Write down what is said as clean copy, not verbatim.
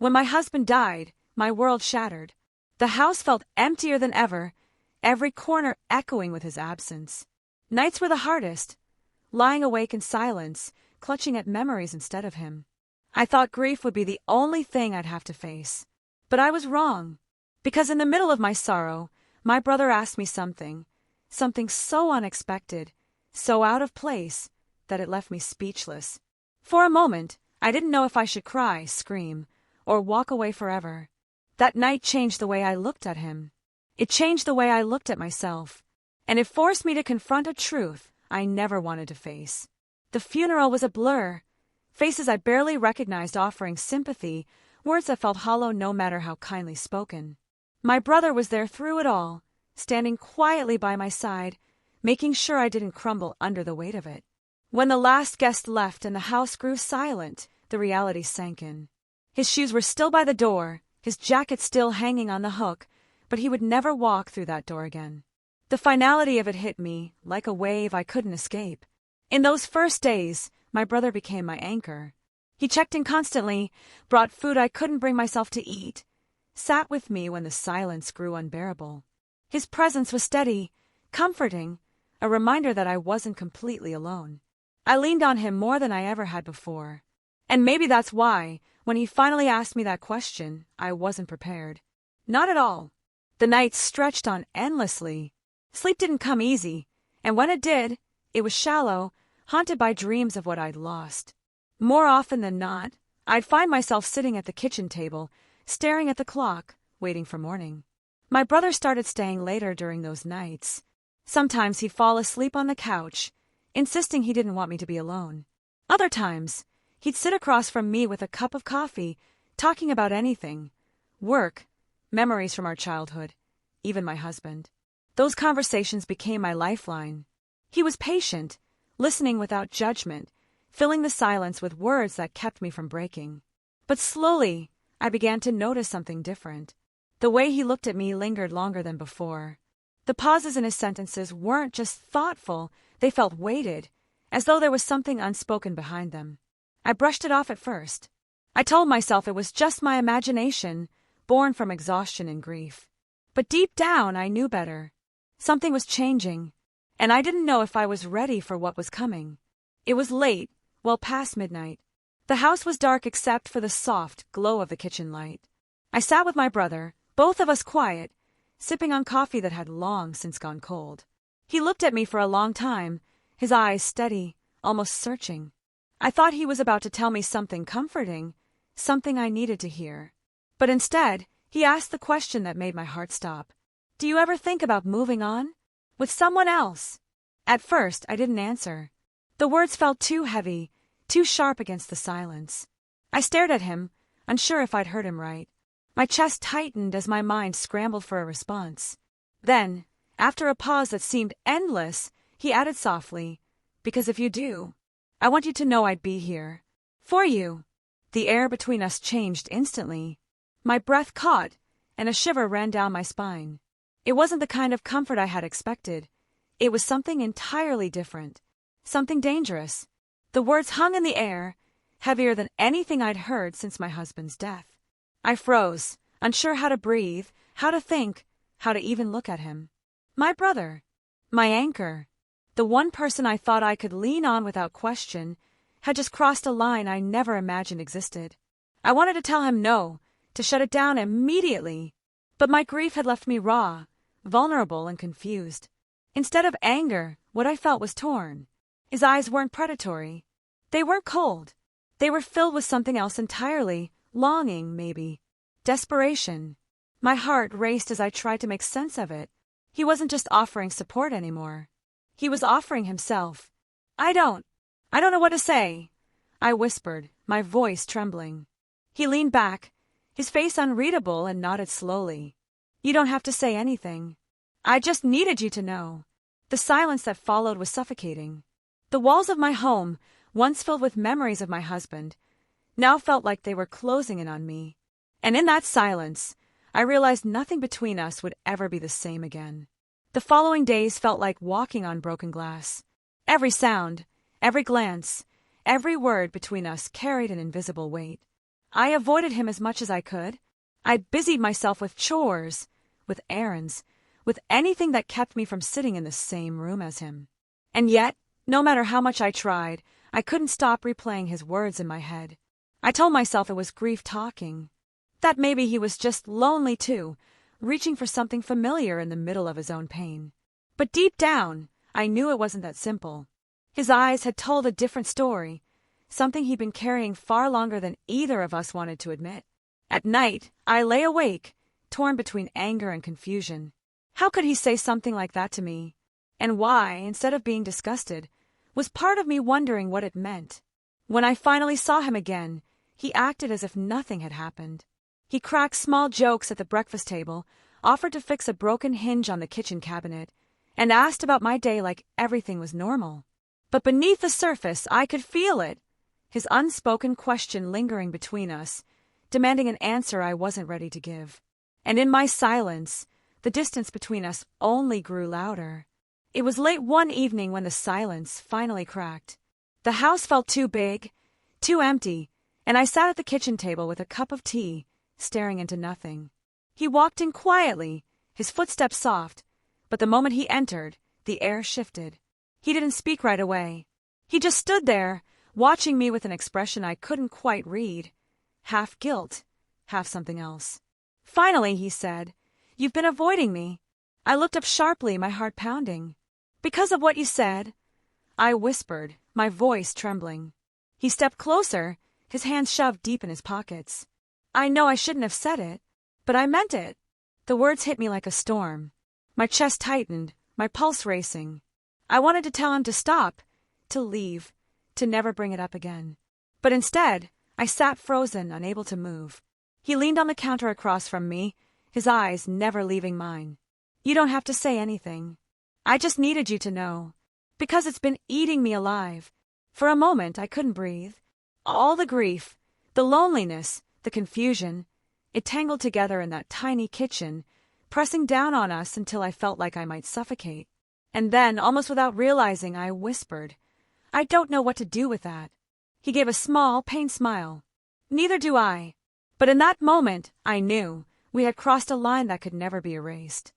When my husband died, my world shattered. The house felt emptier than ever, every corner echoing with his absence. Nights were the hardest, lying awake in silence, clutching at memories instead of him. I thought grief would be the only thing I'd have to face. But I was wrong. Because in the middle of my sorrow, my brother asked me something so unexpected, so out of place, that it left me speechless. For a moment, I didn't know if I should cry, scream, or walk away forever. That night changed the way I looked at him. It changed the way I looked at myself. And it forced me to confront a truth I never wanted to face. The funeral was a blur. Faces I barely recognized offering sympathy, words that felt hollow no matter how kindly spoken. My brother was there through it all, standing quietly by my side, making sure I didn't crumble under the weight of it. When the last guest left and the house grew silent, the reality sank in. His shoes were still by the door, his jacket still hanging on the hook, but he would never walk through that door again. The finality of it hit me, like a wave I couldn't escape. In those first days, my brother became my anchor. He checked in constantly, brought food I couldn't bring myself to eat, sat with me when the silence grew unbearable. His presence was steady, comforting, a reminder that I wasn't completely alone. I leaned on him more than I ever had before. And maybe that's why, when he finally asked me that question, I wasn't prepared. Not at all. The nights stretched on endlessly. Sleep didn't come easy, and when it did, it was shallow, haunted by dreams of what I'd lost. More often than not, I'd find myself sitting at the kitchen table, staring at the clock, waiting for morning. My brother started staying later during those nights. Sometimes he'd fall asleep on the couch, insisting he didn't want me to be alone. Other times, he'd sit across from me with a cup of coffee, talking about anything. Work, memories from our childhood, even my husband. Those conversations became my lifeline. He was patient, listening without judgment, filling the silence with words that kept me from breaking. But slowly, I began to notice something different. The way he looked at me lingered longer than before. The pauses in his sentences weren't just thoughtful, they felt weighted, as though there was something unspoken behind them. I brushed it off at first. I told myself it was just my imagination, born from exhaustion and grief. But deep down, I knew better. Something was changing, and I didn't know if I was ready for what was coming. It was late, well past midnight. The house was dark except for the soft glow of the kitchen light. I sat with my brother, both of us quiet, sipping on coffee that had long since gone cold. He looked at me for a long time, his eyes steady, almost searching. I thought he was about to tell me something comforting, something I needed to hear. But instead, he asked the question that made my heart stop. Do you ever think about moving on? With someone else? At first, I didn't answer. The words felt too heavy, too sharp against the silence. I stared at him, unsure if I'd heard him right. My chest tightened as my mind scrambled for a response. Then, after a pause that seemed endless, he added softly, "Because if you do, I want you to know I'd be here. For you." The air between us changed instantly. My breath caught, and a shiver ran down my spine. It wasn't the kind of comfort I had expected. It was something entirely different. Something dangerous. The words hung in the air, heavier than anything I'd heard since my husband's death. I froze, unsure how to breathe, how to think, how to even look at him. My brother. My anchor. The one person I thought I could lean on without question, had just crossed a line I never imagined existed. I wanted to tell him no, to shut it down immediately. But my grief had left me raw, vulnerable and confused. Instead of anger, what I felt was torn. His eyes weren't predatory. They weren't cold. They were filled with something else entirely, longing, maybe. Desperation. My heart raced as I tried to make sense of it. He wasn't just offering support anymore. He was offering himself. I don't know what to say," I whispered, my voice trembling. He leaned back, his face unreadable, and nodded slowly. "You don't have to say anything. I just needed you to know." The silence that followed was suffocating. The walls of my home, once filled with memories of my husband, now felt like they were closing in on me. And in that silence, I realized nothing between us would ever be the same again. The following days felt like walking on broken glass. Every sound, every glance, every word between us carried an invisible weight. I avoided him as much as I could. I busied myself with chores, with errands, with anything that kept me from sitting in the same room as him. And yet, no matter how much I tried, I couldn't stop replaying his words in my head. I told myself it was grief talking, that maybe he was just lonely too, reaching for something familiar in the middle of his own pain. But deep down, I knew it wasn't that simple. His eyes had told a different story, something he'd been carrying far longer than either of us wanted to admit. At night, I lay awake, torn between anger and confusion. How could he say something like that to me? And why, instead of being disgusted, was part of me wondering what it meant? When I finally saw him again, he acted as if nothing had happened. He cracked small jokes at the breakfast table, offered to fix a broken hinge on the kitchen cabinet, and asked about my day like everything was normal. But beneath the surface, I could feel it, his unspoken question lingering between us, demanding an answer I wasn't ready to give. And in my silence, the distance between us only grew louder. It was late one evening when the silence finally cracked. The house felt too big, too empty, and I sat at the kitchen table with a cup of tea, staring into nothing. He walked in quietly, his footsteps soft, but the moment he entered, the air shifted. He didn't speak right away. He just stood there, watching me with an expression I couldn't quite read, half guilt, half something else. Finally, he said, "You've been avoiding me." I looked up sharply, my heart pounding. "Because of what you said," I whispered, my voice trembling. He stepped closer, his hands shoved deep in his pockets. "I know I shouldn't have said it, but I meant it." The words hit me like a storm. My chest tightened, my pulse racing. I wanted to tell him to stop, to leave, to never bring it up again. But instead, I sat frozen, unable to move. He leaned on the counter across from me, his eyes never leaving mine. "You don't have to say anything. I just needed you to know. Because it's been eating me alive." For a moment, I couldn't breathe. All the grief, the loneliness, the confusion, it tangled together in that tiny kitchen, pressing down on us until I felt like I might suffocate. And then, almost without realizing, I whispered, "I don't know what to do with that." He gave a small, pained smile. "Neither do I." But in that moment, I knew we had crossed a line that could never be erased.